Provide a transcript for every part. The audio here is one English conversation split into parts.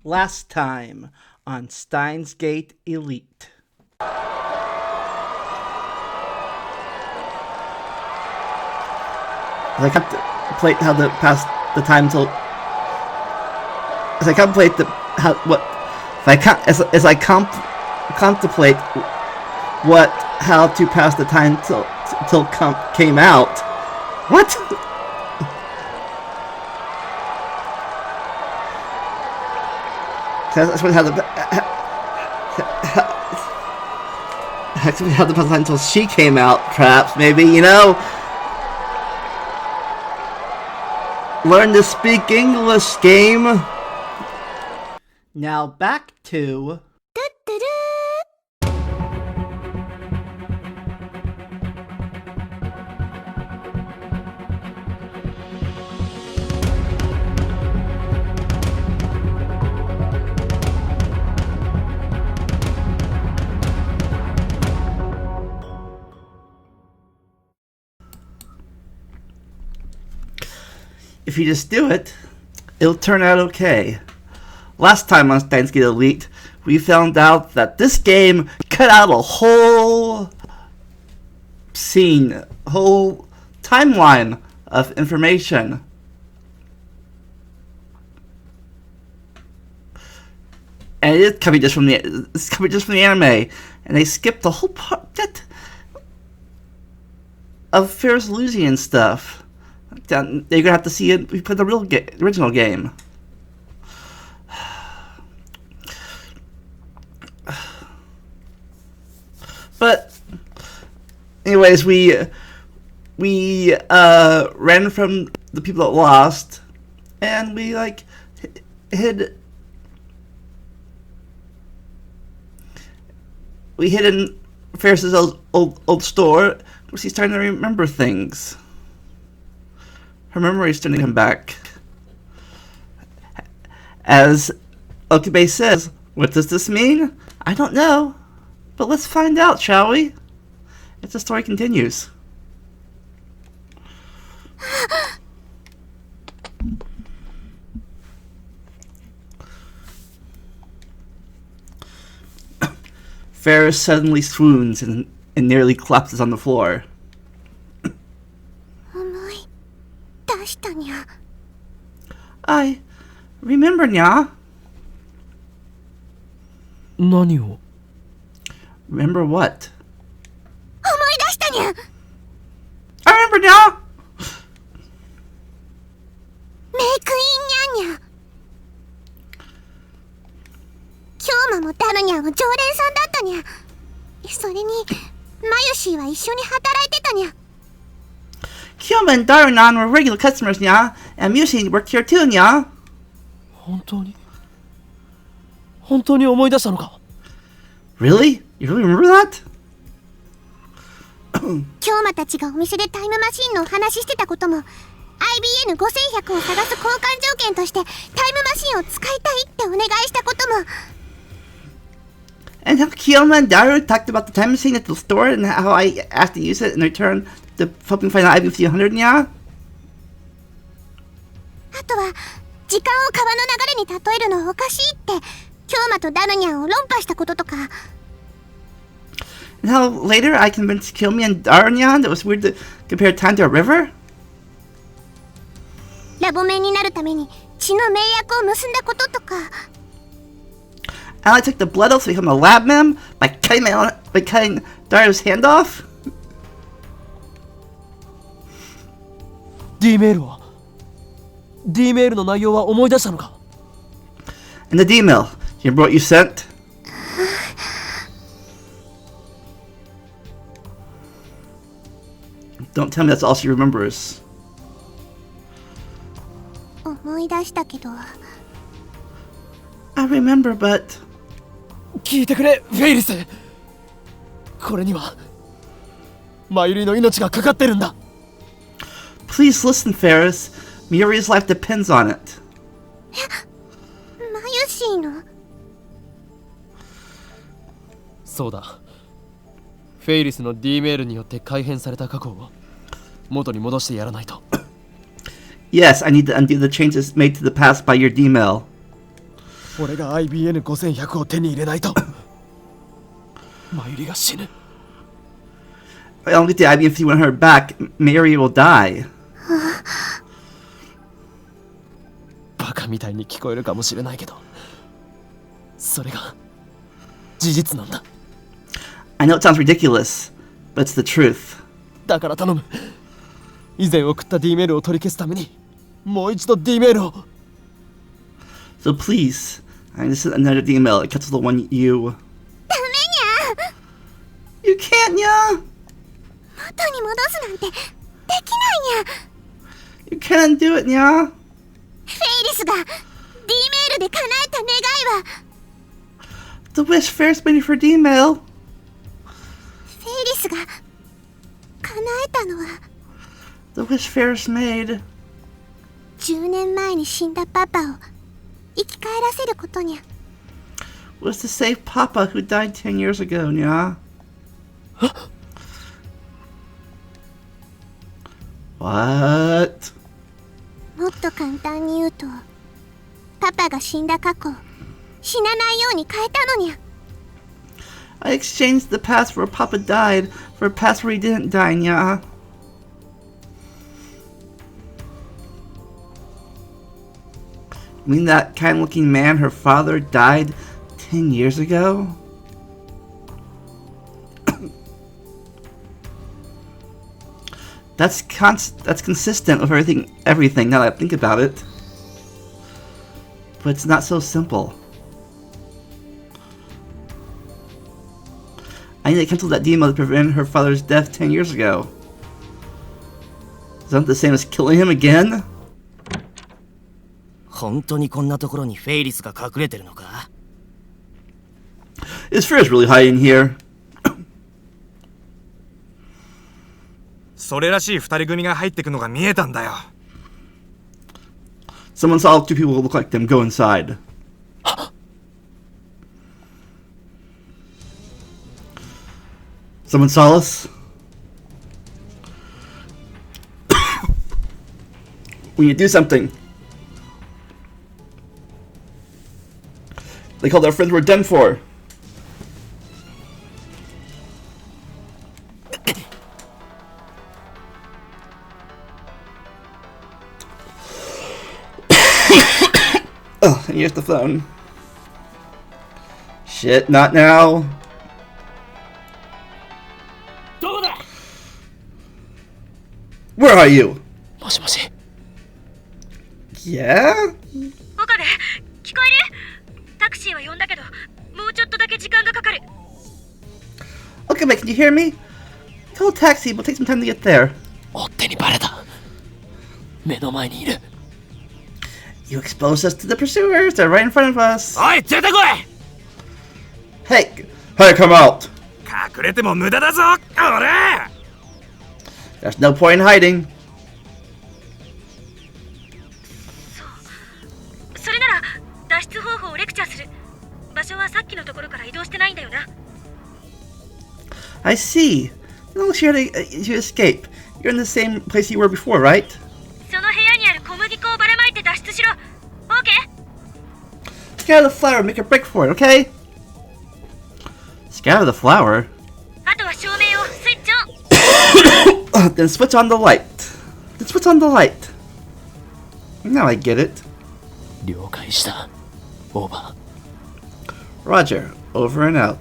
Last time on Steins Gate Elite. As I contemplate how the past the time till as I contemplate the how what if I as I contemplate what how to pass the time till came out. What? That's what how the how the time until she came out. Perhaps maybe learn to speak English, game. Now back to... If you just do it, it'll turn out okay. Last time on Steins Gate Elite, we found out that this game cut out a whole scene, whole timeline of information. And it's coming just from the anime, and they skipped the whole part of Ferris losing and stuff. You're gonna have to see it. We put the original game. But, anyways, we ran from the people that lost, and we hid. We hid in Ferris's old store, where she's starting to remember things. Her memory's starting to come back. As Okabe says, what does this mean? I don't know. But let's find out, shall we? As the story continues. Ferris suddenly swoons and nearly collapses on the floor. I remember, nya. 何を Remember what? 思い出したにゃ。 I remember, nya. メイクインニャンニャ。京馬もダルニャンは常連さんだったにゃ。それにマユシーは一緒に働いてたにゃ。 Kyoma and Darunan were regular customers, nya, and Mushi worked here too, nya. 本当に思い出したのか Really? You really remember that? 京馬たちがお店でタイムマシンのお話ししてたことも IBN5100 を探す交換条件としてタイムマシンを使いたいってお願いしたことも And how Kyoma and Daru talked about the time machine at the store and how I asked to use it in return to helping find the IB300, nya? あとは時間を川の流れに例えるのおかしいって京馬とダルニャンを論破したこととか And how later I convinced Kyomi and Darunyan that it was weird to compare time to a river? ラボメンになるために血の盟約を結んだこととか And I took the blood oath to become a lab mem by cutting Daru's hand off? D メールは D メールの内容は思い出したのか And the D-mail. You remember what you sent? Don't tell me that's all she remembers. 思い出したけど I remember, but... 聞いてくれフェイリスこれにはマユリの命がかかってるんだ Please listen, Ferris. Muri's life depends on it. マユシーのそうだフェイリスの D メールによって改変された過去を元に戻してやらないと Yes, I need to undo the changes made to the past by your D-mail. 俺が IBN5100 を手に入れないとマユリが死ぬ。 If I don't get the IBM 300 back, Mary will die. バカみたいに聞こえるかもしれないけど、それが事実なんだ。 I know it sounds ridiculous, but it's the truth. だから頼む。以前送った D メールを取り消すためにもう一度 D メールを。 So please, I just sent another email. It cancels the one you... ダメにゃ。 You can't, nya! 元に戻すなんてできないにゃ。 You can't do it, nya! フェイリスが D メールで叶えた願いは The wish Ferris made for D-mail. フェイリスが叶えたのは The wish Ferris made 10年前に死んだパパを生き返らせることにゃ。 was to save Papa who died 10 years ago, nya. What? もっと簡単に言うと、パパが死んだ過去、死なないように変えたのにゃ。 I exchanged the past where Papa died for a past where he didn't die, nya. You mean that kind-looking man, her father, died 10 years ago? That's consistent with everything now that I think about it. But it's not so simple. I need to cancel that demo to prevent her father's death 10 years ago. Is that the same as killing him again? 本当にこんなところにフェイリスが隠れてるのか？ Is Ferris really hiding here? それらしい二人組が入ってくのが見えたんだよ。 Someone saw two people who look like them go inside. Someone saw us? We need to do something. They called our friends were done for. Oh, and here's the phone. Shit, not now. どこだ？ Where are you? もしもし。 Yeah? 岡部、聞こえる？タクシーは呼んだけど、もうちょっとだけ時間がかかる。 Okay, mate, can you hear me? Call a taxi, but take some time to get there. 追っ手にバレた。目の前にいる。 You exposed us to the pursuers. They're right in front of us. おい、出てこい！ Hey, come out. 隠れても無駄だぞ、俺！ There's no point in hiding. それなら脱出方法をレクチャーする。場所はさっきのところから移動してないんだよな。 I see. You look here to escape. You're in the same place you were before, right? その部屋にある小麦粉をばらまいて脱出しろ。オーケー？ Scatter the flower and make a break for it, okay? Scatter the flower? あとは照明をスイッチオン。 Then switch on the light. Then switch on the light. Now I get it. 了解した。オーバー。 Roger, over and out.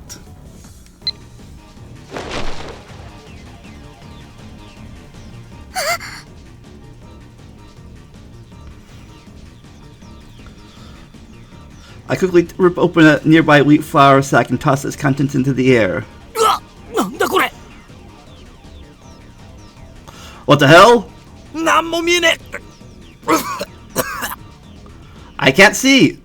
I quickly rip open a nearby wheat flour sack and toss its contents into the air. うわ、なんだこれ！ What the hell? なんも見えねえ。 I can't see.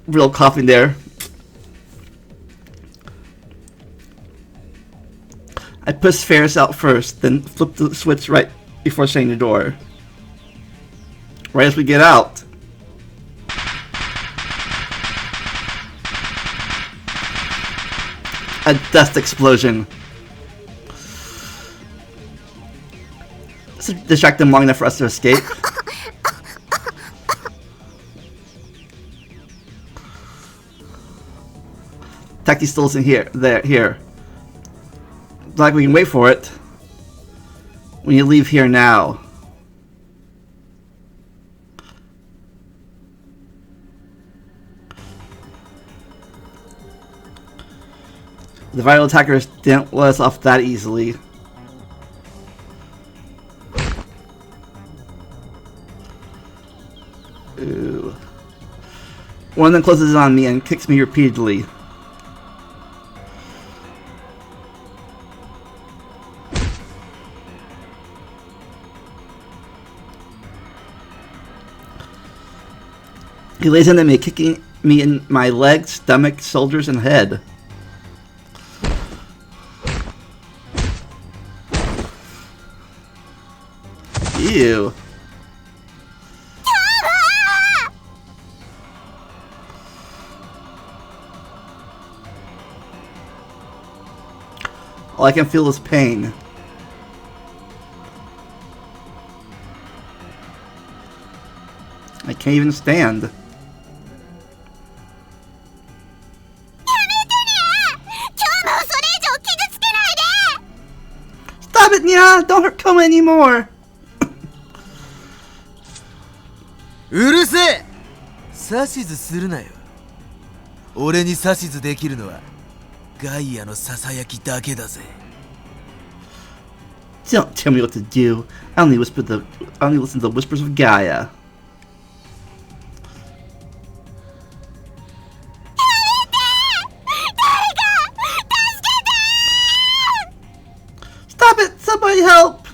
Real coughing there. I pushed Ferris out first, then flipped the switch right before shutting the door. Right as we get out. A dust explosion. to distract them long enough for us to escape. Taxi still isn't here. Here. Like we can wait for it. When you leave here now. The vital attackers didn't let us off that easily. Ooh. One of them closes in on me and kicks me repeatedly. He lays into me, kicking me in my legs, stomach, shoulders, and head. Ew. All I can feel is pain. I can't even stand. Stop it, Nya! Don't hurt Koma anymore! うるせえ。指図するなよ。俺に指図できるのはガイアのささやきだけだぜ。Don't tell me what to do. I only listen to the whispers of Gaia. Stop it! Somebody help!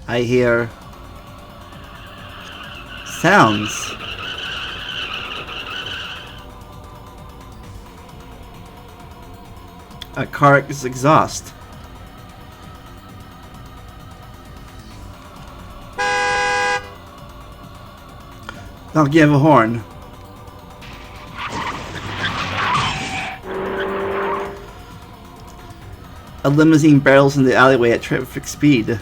I hear sounds. A car's exhaust. I'll give a horn. A limousine barrels in the alleyway at terrific speed.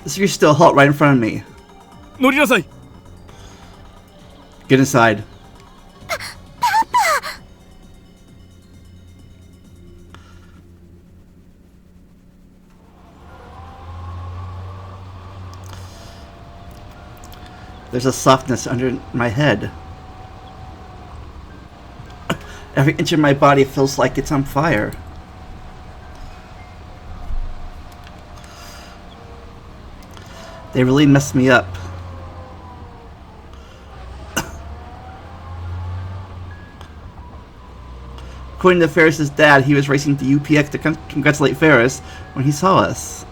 The security still halt right in front of me. 乗りなさい。 Get inside. There's a softness under my head. Every inch of my body feels like it's on fire. They really messed me up. According to Ferris's dad, he was racing to UPX to congratulate Ferris when he saw us.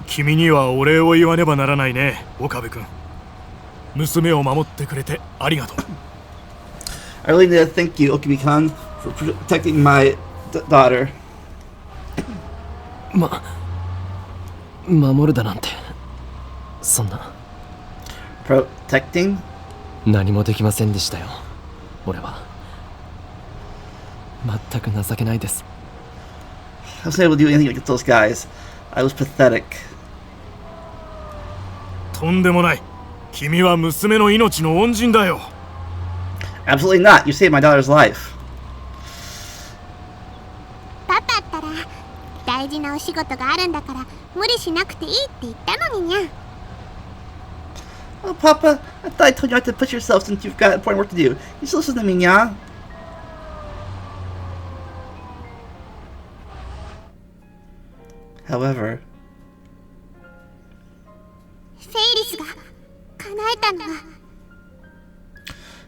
君にはお礼を言わねばならないね、岡部君。娘を守ってくれてありがとう。I really need to thank you, Okami-kun, for protecting my daughter. 守るだなんてそんな Protecting? 何もできませんでしたよ。俺は全く情けないです。 I wasn't able to do anything against those guys. I was pathetic. とんでもない。君は娘の命の恩人だよ。Absolutely not. You saved my daughter's life. パパったら大事なお仕事があるんだから無理しなくていいって言ったのににゃ。 Oh, Papa, I thought I told you not to push yourself since you've got important work to do. You still listen to me, Nya? However, フェイリスが叶えたんだ。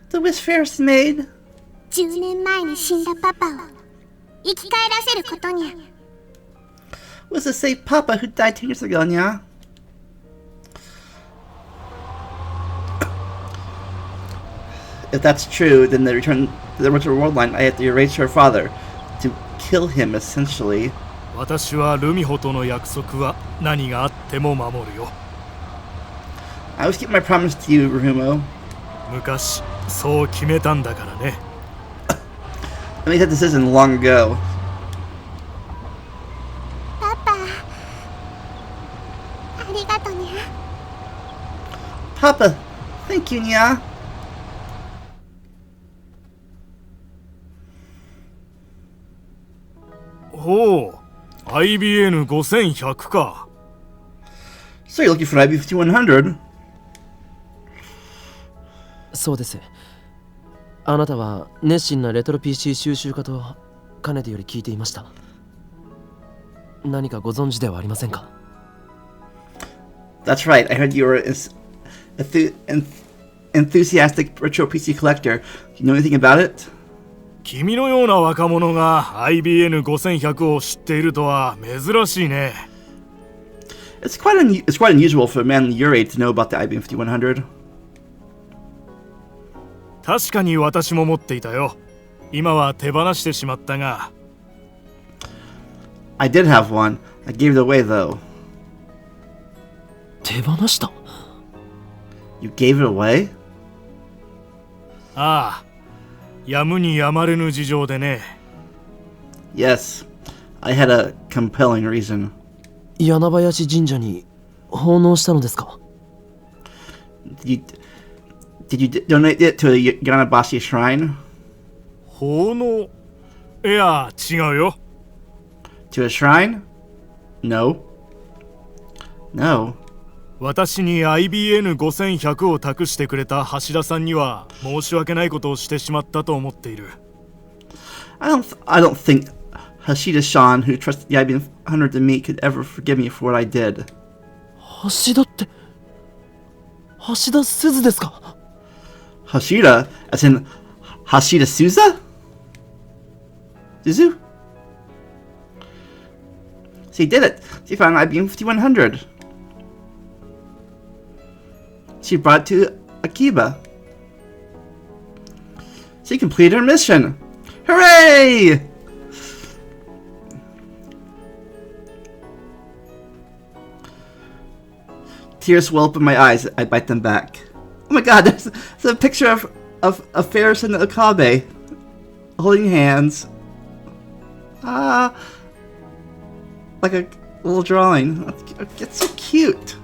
the wish Ferris made 10年前に死んだパパを生き返らせることにゃ。 was to save Papa who died 10 years ago, Nya. If that's true, then the return to the world line, I have to erase her father. To kill him, essentially. 私はルミホとの約束は何があっても守るよ。 I always keep my promise to you, Ruhumo. 昔そう決めたんだからね。I made that decision long ago. パパ、ありがとね。 Papa, thank you, Nya. ほう、IBN5100 か。So you're looking for an IB5100? そうです。あなたは熱心なレトロ PC 収集家とかねてより聞いていました。何かご存知ではありませんか？ That's right. I heard you were an enthusiastic retro PC collector. Do you know anything about it? 君のような若者が IBN5100 を知っているとは珍しいね。It's quite unusual for a man your age to know about the IBM5100. 確かに私も持っていたよ。今は手放してしまったが。I did have one. I gave it away though. 手放した？ You gave it away? ああ、やむにやまれぬ事情でね。Yes. I had a compelling reason. 柳林神社に奉納したのですか？ Did you donate it to a Yanabashi shrine? 奉納？いや、違うよ。To a shrine? No. No. 私に IBN5100 を託してくれた橋田さんには申し訳ないことをしてしまったと思っている。I don't think Hashida-san, who trusted the IBM100 to me, could ever forgive me for what I did. 橋田って橋田鈴ですか？ Hashida? As in Hashida Suzu? Suzu? She did it. She found an IBM5100. She brought it to Akiba. She completed her mission. Hooray! Tears well up in my eyes. I bite them back. Oh my god, there's a picture of Ferris and Okabe holding hands. Like a little drawing. It's so cute.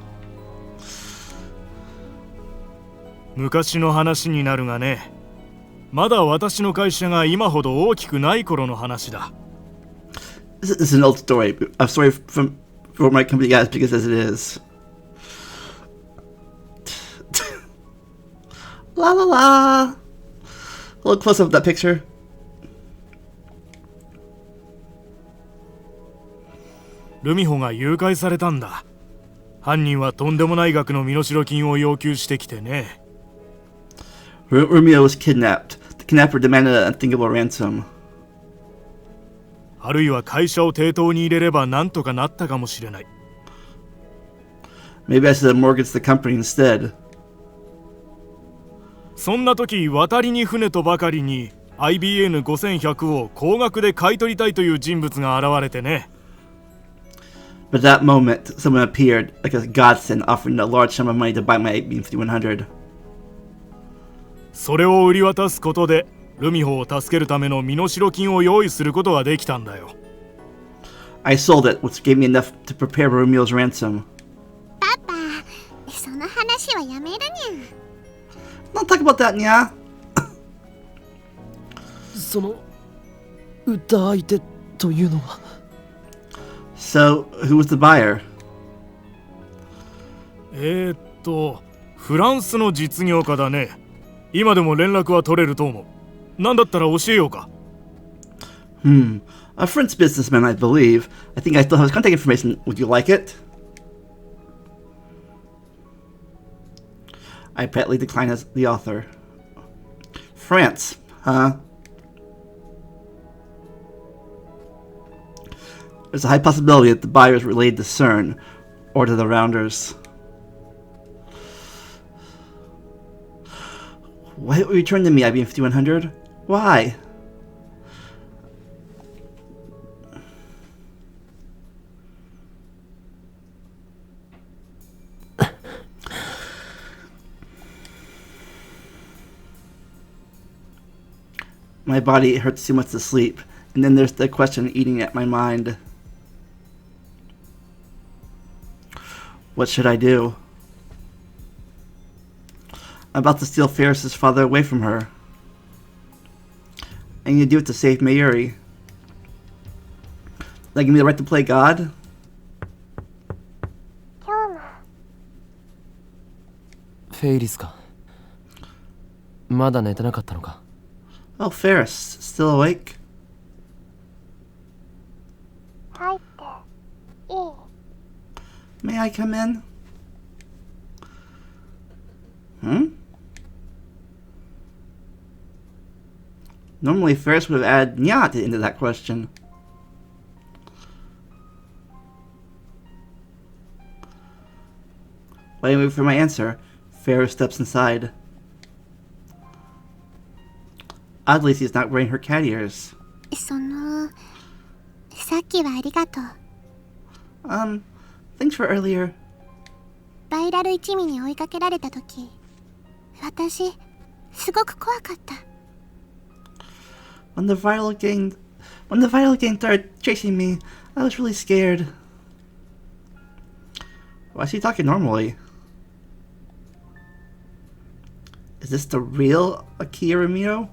昔の話になるがね、まだ私の会社が今ほど大きくない頃の話だ。This is an old story. A story for my company got as big as it is. La la la. A little close up of that picture. ルミホが誘拐されたんだ。犯人はとんでもない額の身代金を要求してきてね。Romeo was kidnapped. The kidnapper demanded an unthinkable ransom. あるいは会社を抵当に入れれば何とかなったかもしれない。Maybe I should have mortgaged the company instead. そんな時、渡りに船とばかりに IBN5100 を高額で買い取りたいという人物が現れてね。But at that moment, someone appeared like a godsend, offering a large sum of money to buy my IBM5100. それを売り渡すことでルミホを助けるための身代金を用意することができたんだよ。I sold it, which gave me enough to prepare Romeo's ransom. パパ、その話はやめるにゃ。Don't talk about that, Nya. その売った相手というのは？ So, who was the buyer? フランスの実業家だね。今でも連絡は取れると思う。なんだったら教えようか。A French businessman, I believe. I think I still have his contact information. Would you like it? I politely decline as the author. France, huh? There's a high possibility that the buyer is related to CERN or to the Rounders. Why don't you return to me, IBM5100? Why? My body hurts too much to sleep. And then there's the question eating at my mind. What should I do? I'm about to steal Ferris's father away from her. I need to do it to save Mayuri. Like, give me the right to play God? 今日もフェイリスか。まだ寝てなかったのか。Oh, Ferris, still awake? 入っていい？ May I come in? Hmm? Normally, Ferris would have added nya to the end of that question. Waiting for my answer, Ferris steps inside. Oddly, she's not wearing her cat ears. さっきはありがとう。Thanks for earlier. バイラル一味に追いかけられた時、私すごく怖かった。When the viral gang started chasing me, I was really scared. Why is she talking normally? Is this the real Akira Ramiro?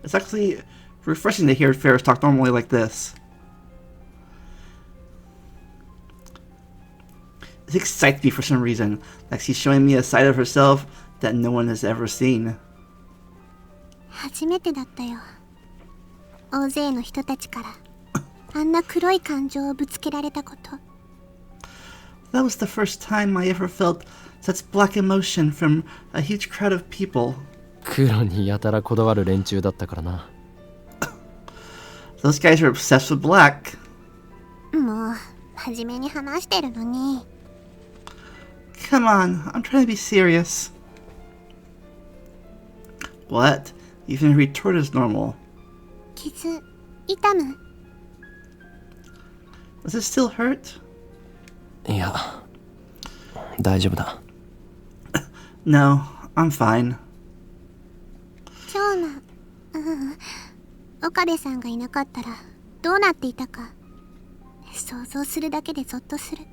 It's actually refreshing to hear Ferris talk normally like this. It excites me for some reason, like she's showing me a side of herself that no one has ever seen. 初めてだったよ。大勢の人たちからあんな黒い感情をぶつけられたこと。That was the first time I ever felt such black emotion from a huge crowd of people. 黒にやたらこだわる連中だったからな。Those guys are obsessed with black. もう真面目に話してるのに。Come on, I'm trying to be serious. What? Even her retort is normal. 傷痛む？ Does it still hurt? いや、大丈夫だ。No, I'm fine. 今日の岡部さんがいなかったらどうなっていたか想像するだけでゾッとする。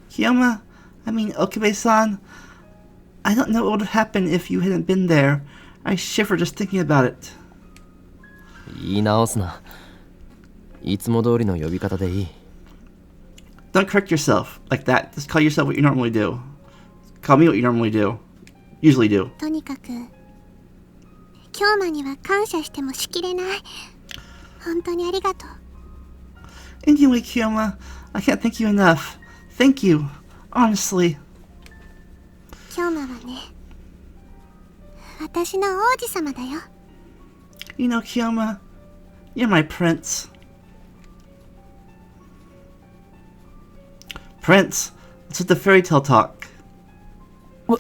Kiyama, I mean Okabe-san, I don't know what would happen if you hadn't been there. I shiver just thinking about it. 言い直すな。いつも通りの呼び方でいい。Don't correct yourself like that. Just call yourself what you normally do. Call me what you normally do. Usually do. とにかく京馬には感謝してもしきれない。本当にありがとう。 Anyway, Kiyama, I can't thank you enough. Thank you, honestly. 京馬はね、私の王子様だよ。 You know, Kiyama, you're my prince. Prince, that's what the fairy tale talk. フ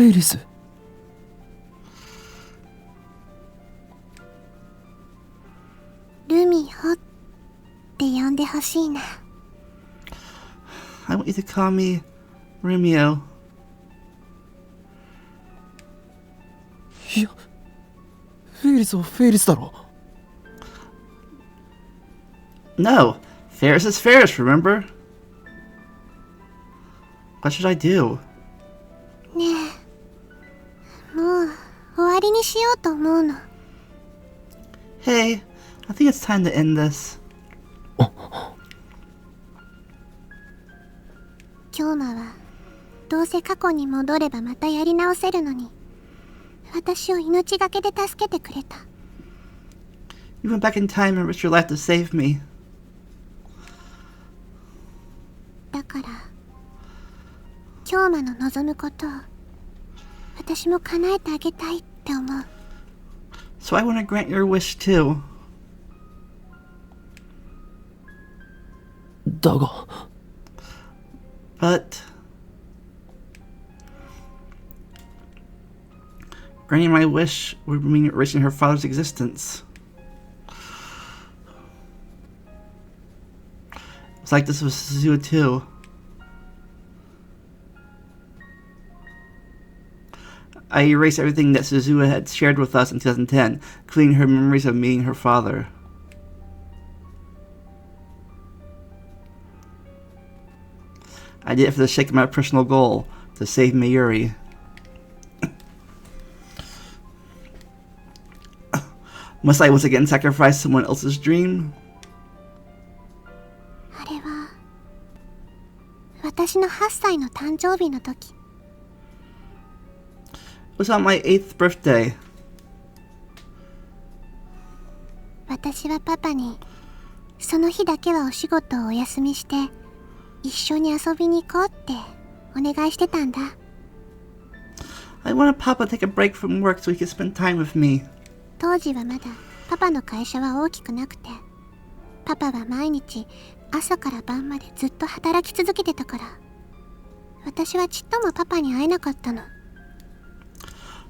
ェイリス。ルミホって呼んでほしいな。 I want you to call me Romeo. いや、フェイリスはフェイリスだろ。No, Ferris is Ferris, remember? What should I do? ねえ、もう終わりにしようと思うの。 Hey, I think it's time to end this. 京馬はどうせ過去に戻ればまたやり直せるのに、私を命がけで助けてくれた。 You went back in time and risked your life to save me. だから京馬の望むことを私も叶えてあげたいって思う。 So I want to grant your wish too. だが。But granting my wish would mean erasing her father's existence. It's like this was Suzuha too. I erased everything that Suzuha had shared with us in 2010, including her memories of meeting her father. I did it for the sake of my personal goal, to save Mayuri. Must I once again sacrifice someone else's dream? あれは私の8歳の誕生日の時。 It was on my 8th birthday. 私はパパにその日だけはお仕事をお休みして一緒に遊びに行こうってお願いしてたんだ。 I wanted Papa to take a break from work so he could spend time with me. 当時はまだパパの会社は大きくなくて、パパは毎日朝から晩までずっと働き続けてたから、私はちっともパパに会えなかったの。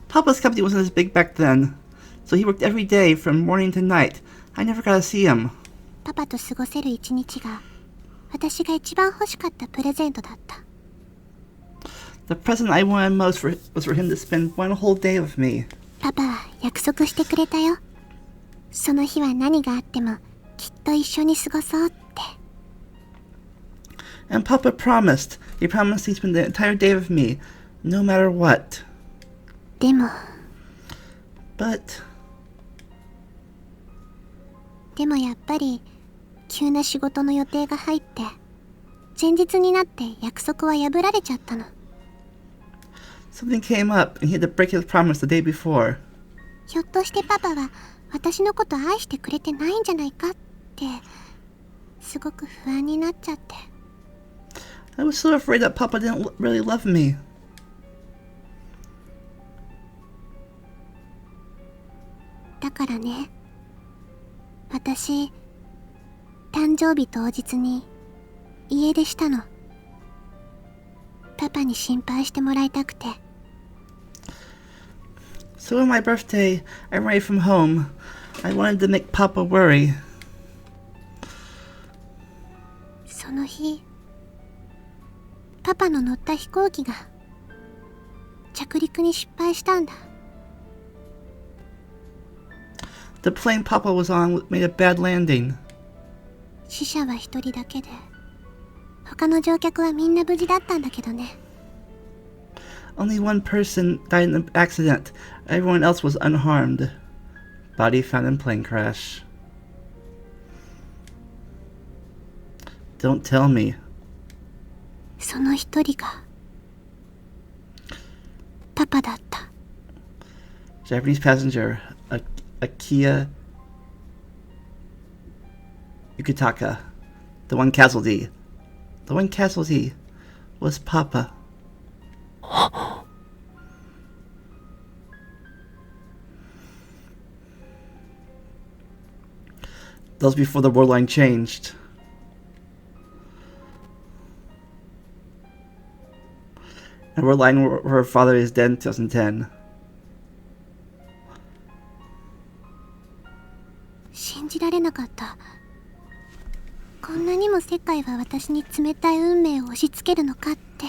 Papa's company wasn't as big back then, so he worked every day from morning to night. I never got to see him. パパと過ごせる一日が私が一番欲しかったプレゼントだった。 The present I wanted most was for him to spend one whole day with me. パパは約束してくれたよ。その日は何があってもきっと一緒に過ごそうって。 And Papa promised. He promised he'd spend the entire day with me, no matter what. でも But やっぱり急な仕事の予定が入って前日になって約束は破られちゃったの。 something came up, and he had to break his promise the day before. ひょっとしてパパは私のこと愛してくれてないんじゃないかってすごく不安になっちゃって。 I was so afraid that Papa didn't really love me. だからね、私誕生日当日に家出したの。パパに心配してもらいたくて。 So on my birthday, I ran away from home. I wanted to make Papa worry. その日パパの乗った飛行機が着陸に失敗したんだ。 The plane Papa was on made a bad landing. 死者は一人だけで他の乗客はみんな無事だったんだけどね。 Only one person died in the accident. Everyone else was unharmed. Body found in plane crash. Don't tell me. その一人がパパだった。 Japanese passenger, Akiya Yukitaka. The one casualty. The one casualty was Papa. That was before the world line changed. And world line where her father is dead in 2010. 信じられなかった。こんなにも世界は私に冷たい運命を押し付けるのかって。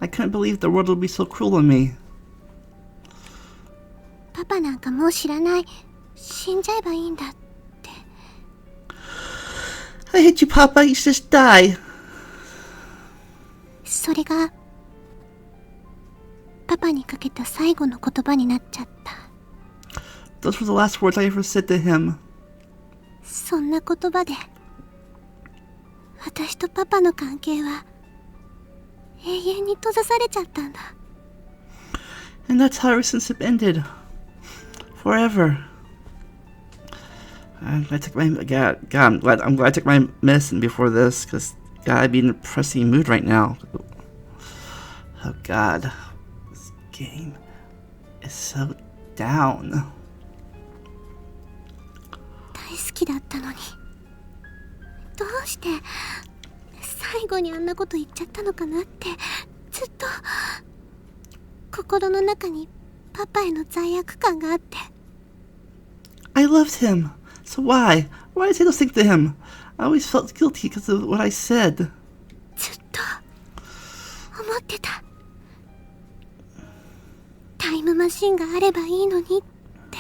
I couldn't believe the world would be so cruel to me. パパなんかもう知らない。死んじゃえばいいんだって。 I hate you, Papa. You should just die. それがパパにかけた最後の言葉になっちゃった。 Those were the last words I ever said to him. そんな言葉で私とパパの関係は永遠に閉ざされちゃったんだ。 And that's how our relationship ended. Forever. I'm glad I took my I'm glad I took my medicine before this, because God, I'd be in a depressing mood right now. Oh God, this game is so down. 大好きだったのにどうして最後にあんなこと言っちゃったのかなってずっと心の中にパパへの罪悪感があって。 I loved him. So why? Why did I say those things to him? I always felt guilty because of what I said. ずっと思ってた。マシンがあればいいのにって。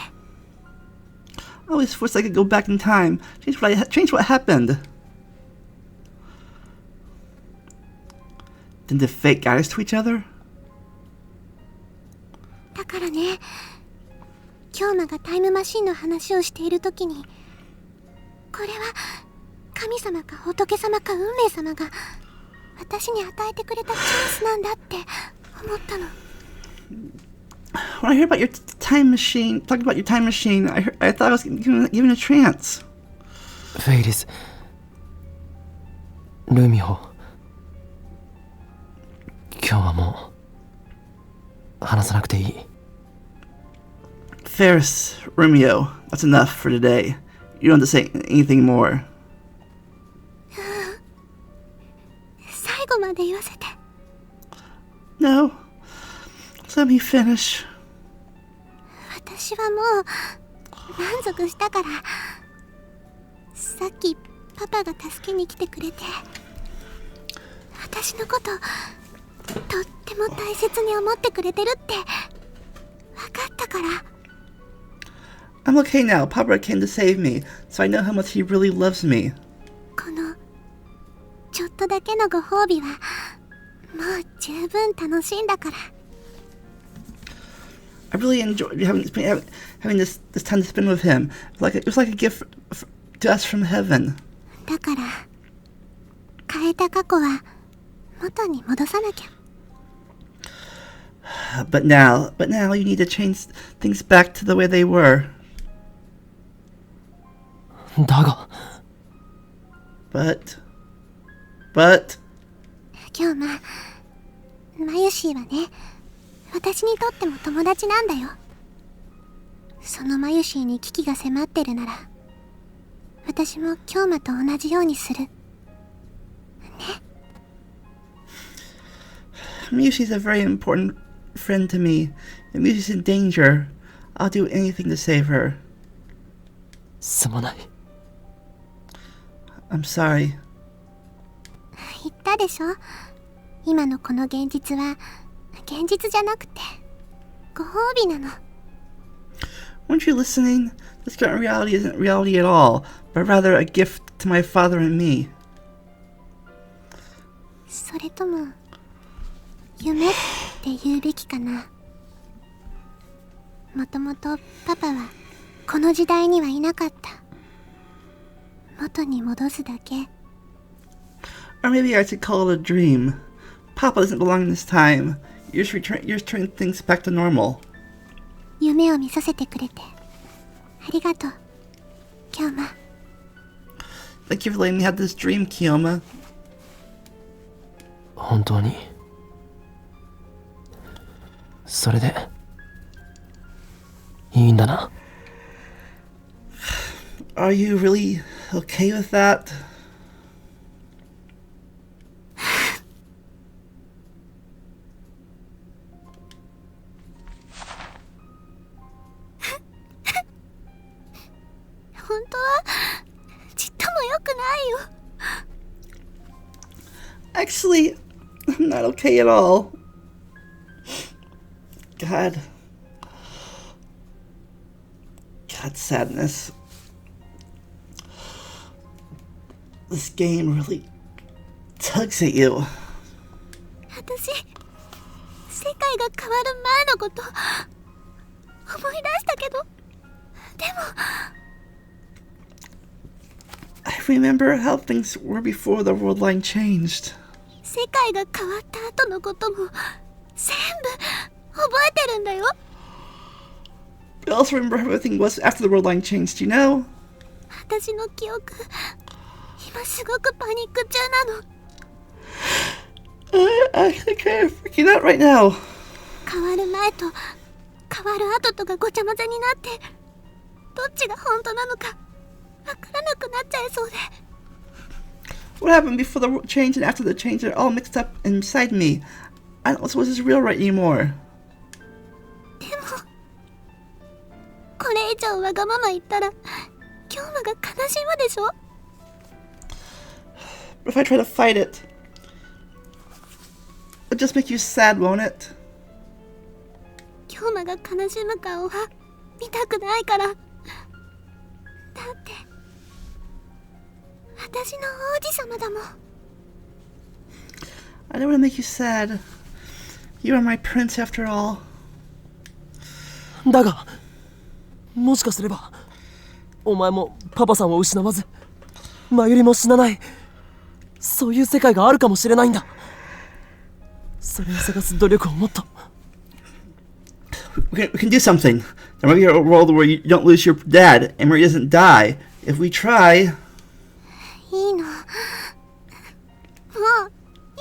I always wish I could go back in time, change what happened. Did the fate guide us to each other? だからね、京馬がタイムマシンの話をしているときに、これは神様か仏様か運命様が私に与えてくれたチャンスなんだって思ったの。 When I heard about your time machine, talking about your time machine, I thought I was given a chance. フェイリス、ルミホ、今日はもう話さなくていい。Ferris, Romeo, that's enough for today. You don't have to say anything more. 最後まで言わせて。 No. Let me finish. 私はもう満足したから。さっきパパが助けに来てくれて、私のこととっても大切に思ってくれてるって分かったから。 I'm okay now. Papa came to save me, so I know how much he really loves me. このちょっとだけのご褒美はもう十分楽しいんだから。 I really enjoyed having this time to spend with him. It was like a gift to us from heaven. だから変えた過去は元に戻さなきゃ。 But now you need to change things back to the way they were. だが But 今日マユシーはね、私にとっても友達なんだよ。そのマユシーに危機が迫ってるなら、私も京馬と同じようにする。ね。 Mushi's a very important friend to me. If Mushi's in danger, I'll do anything to save her. すまない。I'm sorry. 言ったでしょ、今のこの現実は現実じゃなくてご褒美なの。 Weren't you listening? This current reality isn't reality at all, but rather a gift to my father and me. それとも夢って言うべきかな。もともとパパはこの時代にはいなかった。元に戻すだけ。 Or maybe I should call it a dream. Papa doesn't belong in this time. You're just turning things back to normal. 夢を見させてくれてありがとう、京馬。 Thank you for letting me have this dream, Kiyoma. 本当にそれでいいんだな。 Are you really okay with that? 本当はちっとも良くないよ。 Actually, I'm not okay at all. God, sadness. This game really tugs at you. 私世界が変わる前のこと思い出したけど、でも I remember how things were before the world line changed. 世界が変わった後のことも全部覚えてるんだよ。 I also remember how everything was after the world line changed, you know? 私の記憶今すごくパニック中なの。 I think I'm freaking out right now. 変わる前と変わる後とがごちゃ混ぜになって、どっちが本当なのかわからなくなっちゃいそうで。 What happened before the change and after the change are all mixed up inside me. I don't know what's real right anymore. でもこれ以上わがまま言ったら京馬が悲しむでしょ。 But if I try to fight it, it'll just make you sad, won't it? 京京馬が悲しむ顔は見たくないから。だって私の王子様だもん。 I don't want to make you sad. You are my prince after all. だがもしかすればお前もパパさんを失わずマユリも死なない、そういう世界があるかもしれないんだ。それを探す努力をもっと。 We can do something. There might be a world where you don't lose your dad and where he doesn't die. If we try... いいの。もうい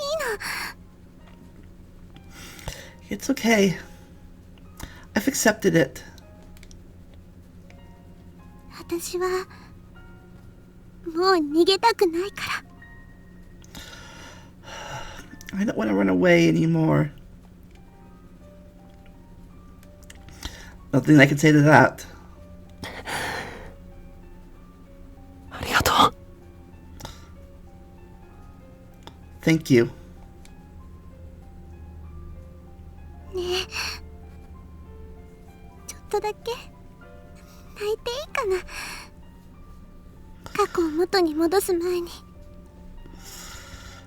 いの。It's okay. I've accepted it. 私はもう逃げたくないから。 I don't want to run away anymore. Nothing I can say to that. ありがとう。 Thank you. ねえ、ちょっとだけ泣いていいかな。過去を元に戻す前に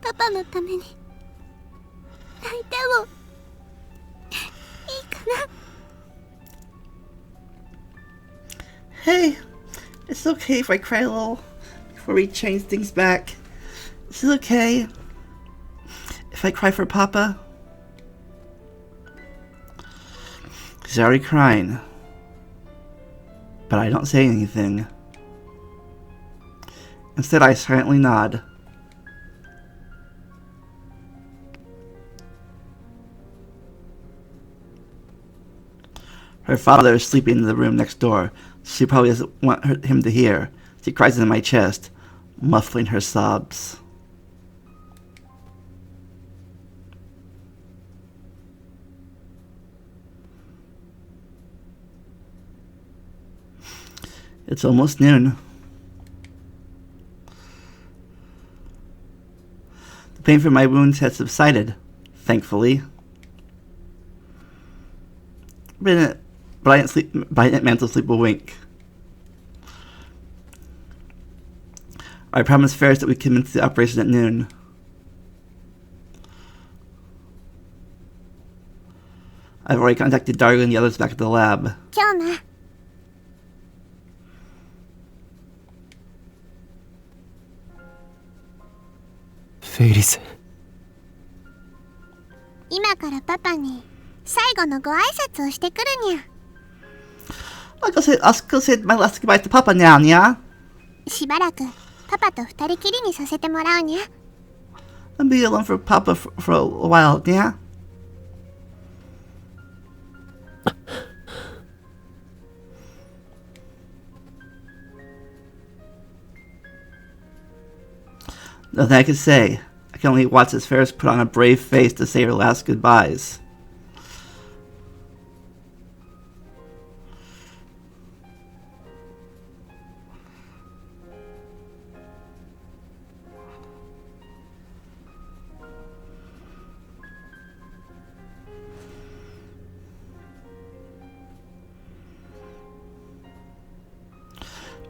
パパのために泣いてもいいかな。 Hey, it's okay if I cry a little before we change things back. Is it okay if I cry for Papa? He's already crying, but I don't say anything. Instead, I silently nod. Her father is sleeping in the room next door. She probably doesn't want him to hear. She cries into my chest, muffling her sobs. It's almost noon. The pain from my wounds has subsided, thankfully. But I didn't manage to sleep a wink. I promised Ferris that we'd commence the operation at noon. I've already contacted Dargo and the others back at the lab. 今日な。フェイリス。今からパパに最後のご挨拶をしてくるにゃ。 I'll go say my last goodbye to Papa now, yeah? しばらくパパと二人きりにさせてもらうにゃ。 I'll be alone for Papa for a while, yeah? Nothing I can say. I can only watch as Ferris put on a brave face to say her last goodbyes.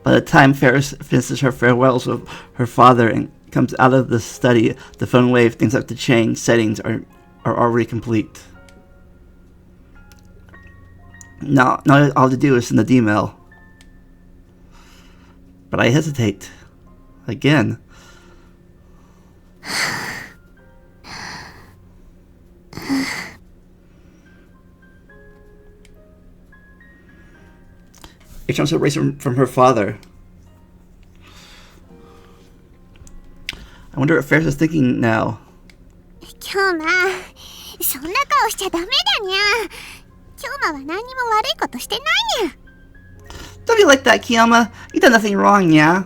By the time Ferris finishes her farewells with her father and comes out of the study, the phone wave things have to change. Settings are already complete. Now all I have to do is send the email. But I hesitate. Again. It comes away from her father. I wonder what Ferris is thinking now. 今日な、そんな顔しちゃダメだにゃ。今日は何にも悪いことしてないにゃ。 Don't be like that, Kiyama. You done nothing wrong, yeah?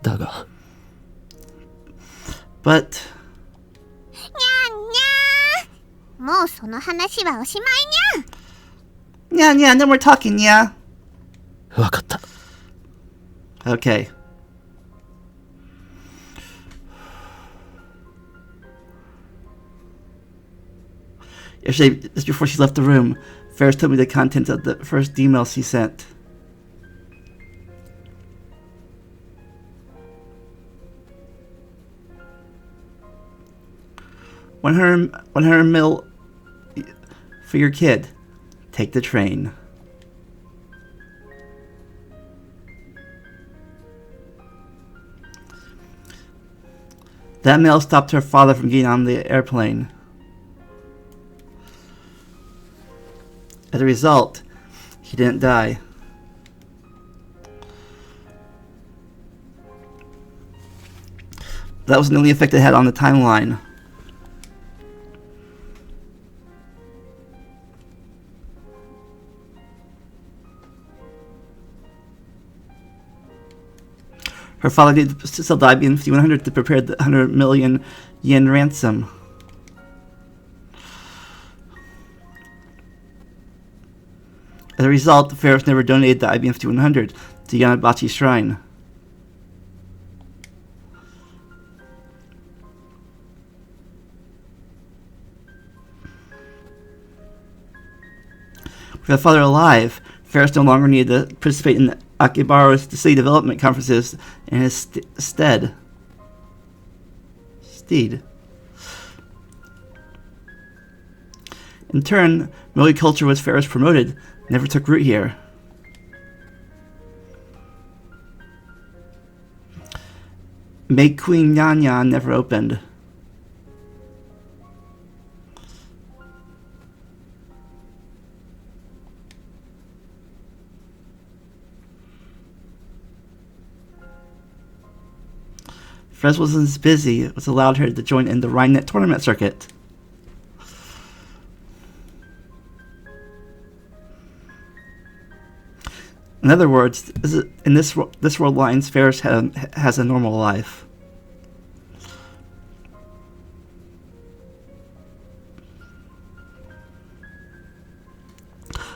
だが But にゃんにゃー。もうその話はおしまいにゃ。 yeah, no more talking, yeah? 分かった。 Okay. Yesterday, just before she left the room, Ferris told me the contents of the first email she sent. $100 for your kid. Take the train. That mail stopped her father from getting on the airplane. As a result, he didn't die. That was the only effect it had on the timeline. Her father needed to sell the IBM 5100 to prepare the 100 million yen ransom. As a result, Ferris never donated the IBM 5100 to Yamabachi Shrine. With her father alive, Ferris no longer needed to participate in Akibaro's city development conferences in his stead. In turn, Moe culture was Ferris promoted, never took root here. Maid Queen Nyan Nyan never opened. Ferris wasn't as busy, which allowed her to join in the Rhinenet tournament circuit. In other words, in this world lines, Ferris has a normal life.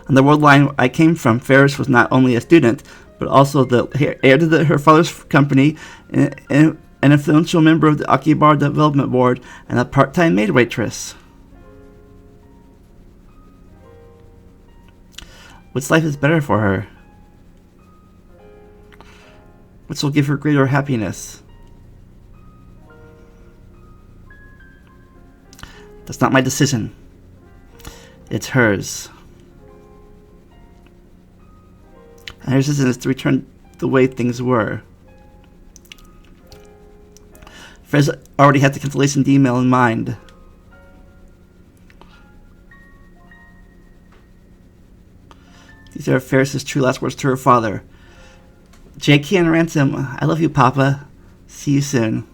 On the world line I came from, Ferris was not only a student, but also the heir to her father's company, and an influential member of the Akihabara Development Board, and a part-time maid waitress. Which life is better for her? Which will give her greater happiness? That's not my decision. It's hers. And her decision is to return the way things were. Ferris already had the cancellation email in mind. These are Ferris's true last words to her father. J.K. and Ransom, I love you, Papa. See you soon.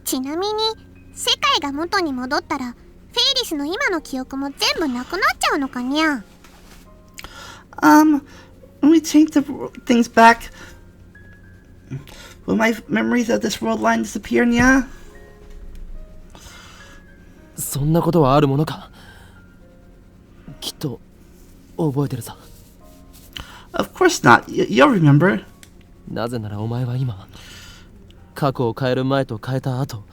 ちなみに世界が元に戻ったらフェイリスの今の記憶も全部なくなっちゃうのかにゃ。When we change the things back, will my memories of this world line disappear, nya? そんなことはあるものか。きっと覚えてるさ。Of course not. You'll remember. なぜならお前は今過去を変える前と変えた後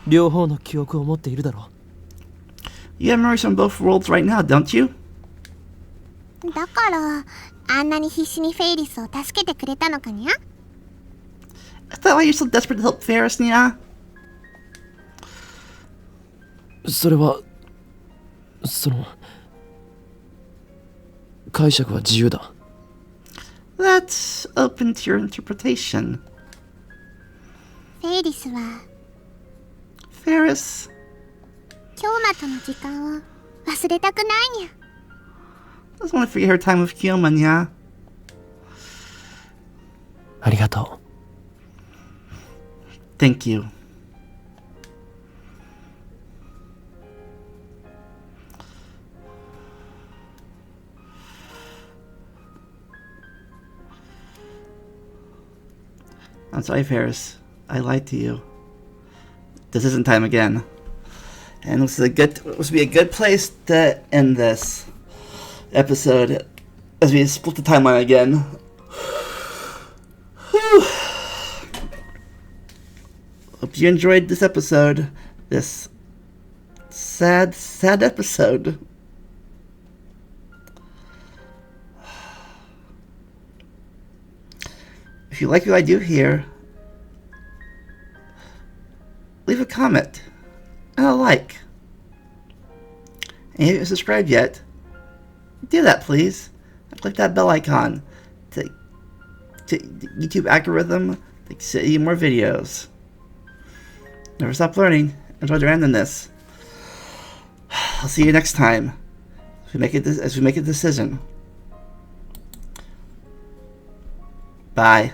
両方の記憶を持っているだろう。 You have memories from both worlds right now, don't you? だからあんなに必死にフェイリスを助けてくれたのかにゃ。 Is that why you're so desperate to help Ferris, nya? それは解釈は自由だ。 That's open to your interpretation. フェイリスは Ferris, 今日まとの時間を忘れたくないにゃ。 doesn't want to forget her time with Kyoma, nya? ありがと Thank you. I'm sorry, Ferris. I lied to you. This isn't time again. And this would be a good place to end this episode as we split the timeline again. Whew. Hope you enjoyed this episode. This sad, sad episode. If you like what I do here, leave a comment and a like. And if you haven't subscribed yet, do that please. And click that bell icon to YouTube algorithm to see more videos. Never stop learning. Enjoy the randomness. I'll see you next time as we make a decision. Bye.